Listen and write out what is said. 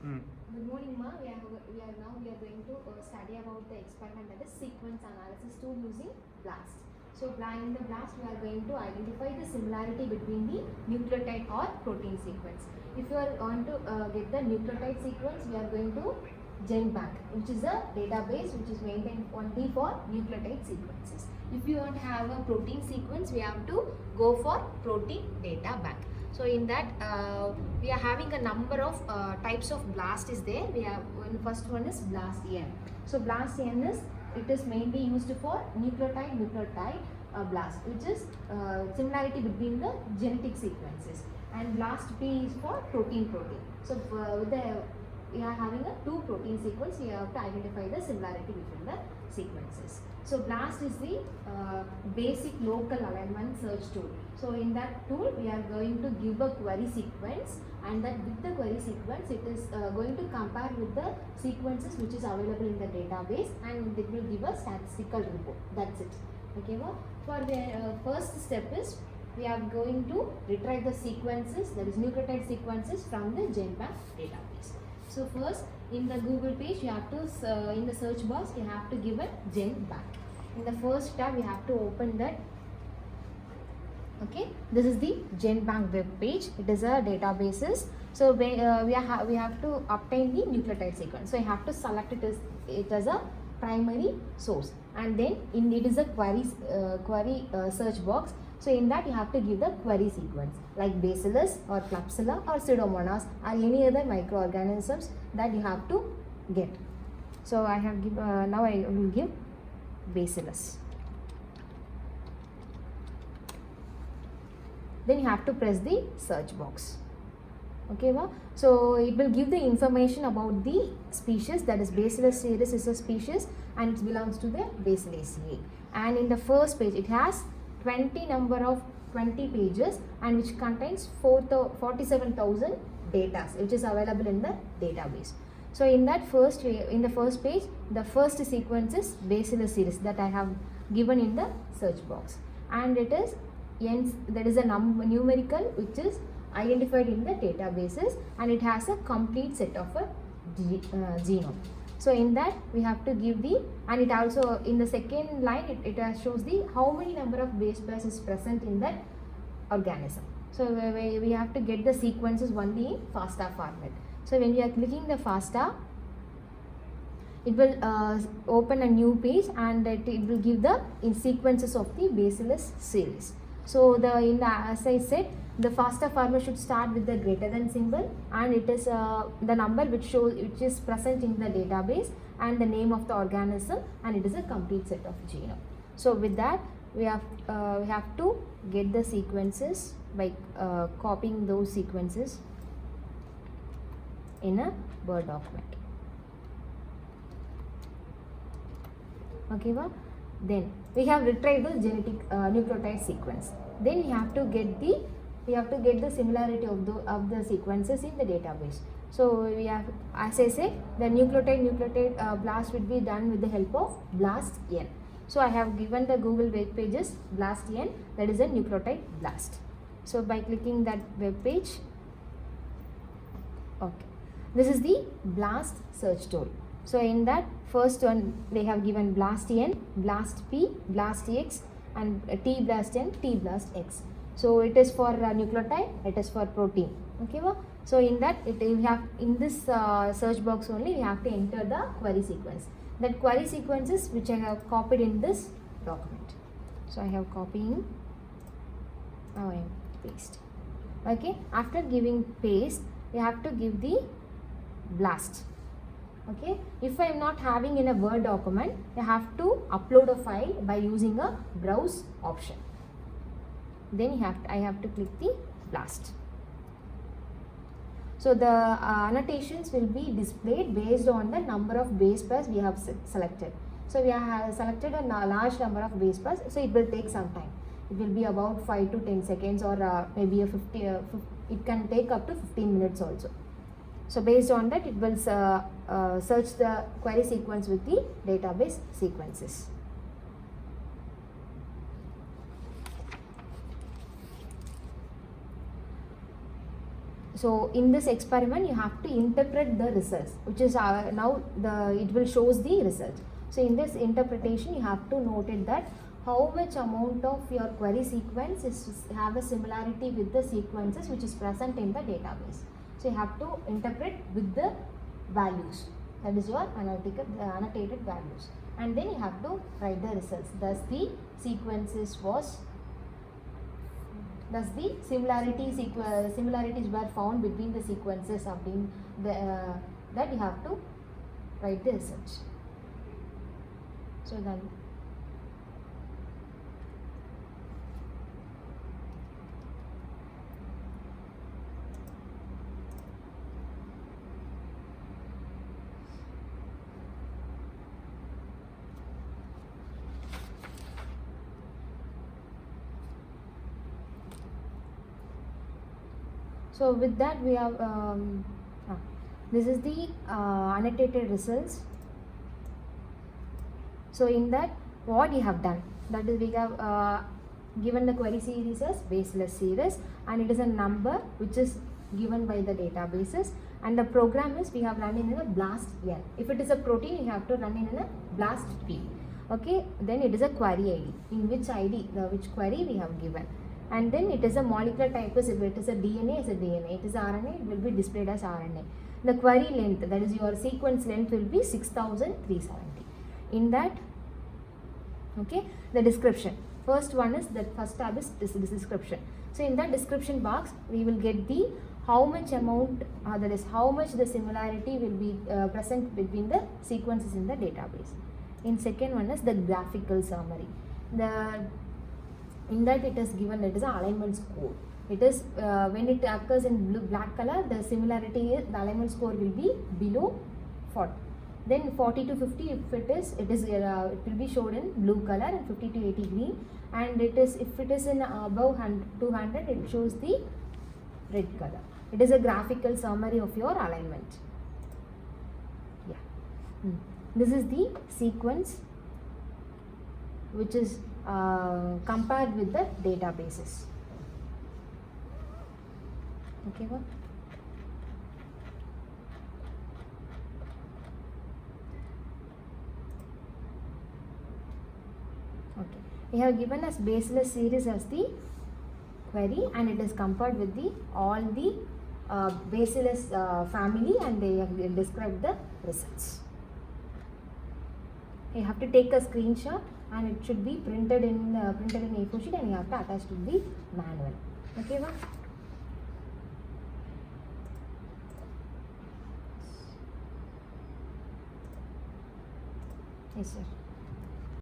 Good morning, Ma. We are going to study about the experiment that is sequence analysis tool using BLAST. So in the BLAST, we are going to identify the similarity between the nucleotide or protein sequence. If you want to get the nucleotide sequence, we are going to GenBank, which is a database which is maintained only for nucleotide sequences. If you want to have a protein sequence, we have to go for protein data bank. So in that we are having a number of types of BLAST is there. We have first one is BLAST-N. So BLAST-N is mainly used for nucleotide BLAST, which is similarity between the genetic sequences, and BLAST-P is for protein. So we are having a two protein sequence. We have to identify the similarity between the sequences. So BLAST is the basic local alignment search tool. So in that tool, we are going to give a query sequence, and that with the query sequence, it is going to compare with the sequences which is available in the database, and it will give a statistical report. That's it. Okay, well, for the first step is we are going to retrieve the sequences, that is nucleotide sequences, from the GenBank database. So first, in the Google page, you have to in the search box you have to give a GenBank. In the first tab, you have to open that. Okay, this is the GenBank web page. It is a databases. So we have to obtain the nucleotide sequence. So you have to select it as a primary source, and then it is a query search box. So in that you have to give the query sequence like Bacillus or Klebsiella or Pseudomonas or any other microorganisms that you have to get. So I have now I will give Bacillus. Then you have to press the search box. Okay, well, so it will give the information about the species, that is Bacillus cereus is a species and it belongs to the Bacilliaceae. And in the first page it has 20 pages, and which contains 47,000 data which is available in the database. So in that in the first page, the first sequence is Bacillus cereus that I have given in the search box, and it is that is a numerical which is identified in the databases, and it has a complete set of a genome. So in that we have to give and it also in the second line it shows how many number of base pairs is present in that organism. So we have to get the sequences only in FASTA format. So when we are clicking the FASTA, it will open a new page, and it will give the sequences of the Bacillus cereus. So as I said, the FASTA format should start with the greater than symbol, and it is the number which is present in the database, and the name of the organism, and it is a complete set of genome. So with that we have to get the sequences by copying those sequences in a Word document. Okay, well, then we have retrieved the genetic nucleotide sequence. Then we have to get the similarity of the sequences in the database. So we have, as I said, the nucleotide BLAST will be done with the help of BLAST-N. So I have given the Google web pages BLAST-N, that is a nucleotide BLAST. So by clicking that web page, okay, this is the BLAST search tool. So in that first one they have given BLAST-N, BLAST-P, BLAST-X, and T-BLAST-N, T-BLAST-X. So it is for nucleotide, it is for protein. Okay, well, so in that we have in this search box only we have to enter the query sequence. That query sequences which I have copied in this document. So I have copying. Now I am paste. Okay, after giving paste, you have to give the BLAST. Okay, if I am not having in a Word document, you have to upload a file by using a browse option. Then I have to click the BLAST. So the annotations will be displayed based on the number of base pairs we have selected. So we have selected a large number of base pairs, so it will take some time. It will be about 5 to 10 seconds, or maybe it can take up to 15 minutes also. So based on that, it will search the query sequence with the database sequences. So in this experiment you have to interpret the results, which is now it will shows the result. So in this interpretation you have to note it that how much amount of your query sequence is have a similarity with the sequences which is present in the database. So you have to interpret with the values, that is your annotated values, and then you have to write the results. Thus the similarities were found between the sequences of that you have to write the research. So then so with that we have this is the annotated results. So in that what you have done, that is we have given the query series as baseless series, and it is a number which is given by the databases, and the program is we have run in a BLAST N. If it is a protein you have to run in a BLAST P. Okay, then it is a query ID, in which ID which query we have given, and then it is a molecular type is if it is a DNA, is a DNA, it is RNA, it will be displayed as RNA. The query length, that is your sequence length, will be 6370. In that, okay, the description, first one is that first tab is this description. So in that description box we will get the how much amount that is how much the similarity will be present between the sequences in the database. In second one is the graphical summary. In that it is given, it is an alignment score. It is when it occurs in black color, the similarity is the alignment score will be below 40. Then 40 to 50, if it will be shown in blue color, and 50 to 80 green, and it is if it is in above 200, it shows the red color. It is a graphical summary of your alignment. Yeah. This is the sequence which is compared with the databases. Okay, what? Okay, we have given as baseless series as the query, and it is compared with the all the baseless family, and they have described the results. You have to take a screenshot, and it should be printed in A4 sheet, and you have to attach to the manual. Okay, what? Yes, sir.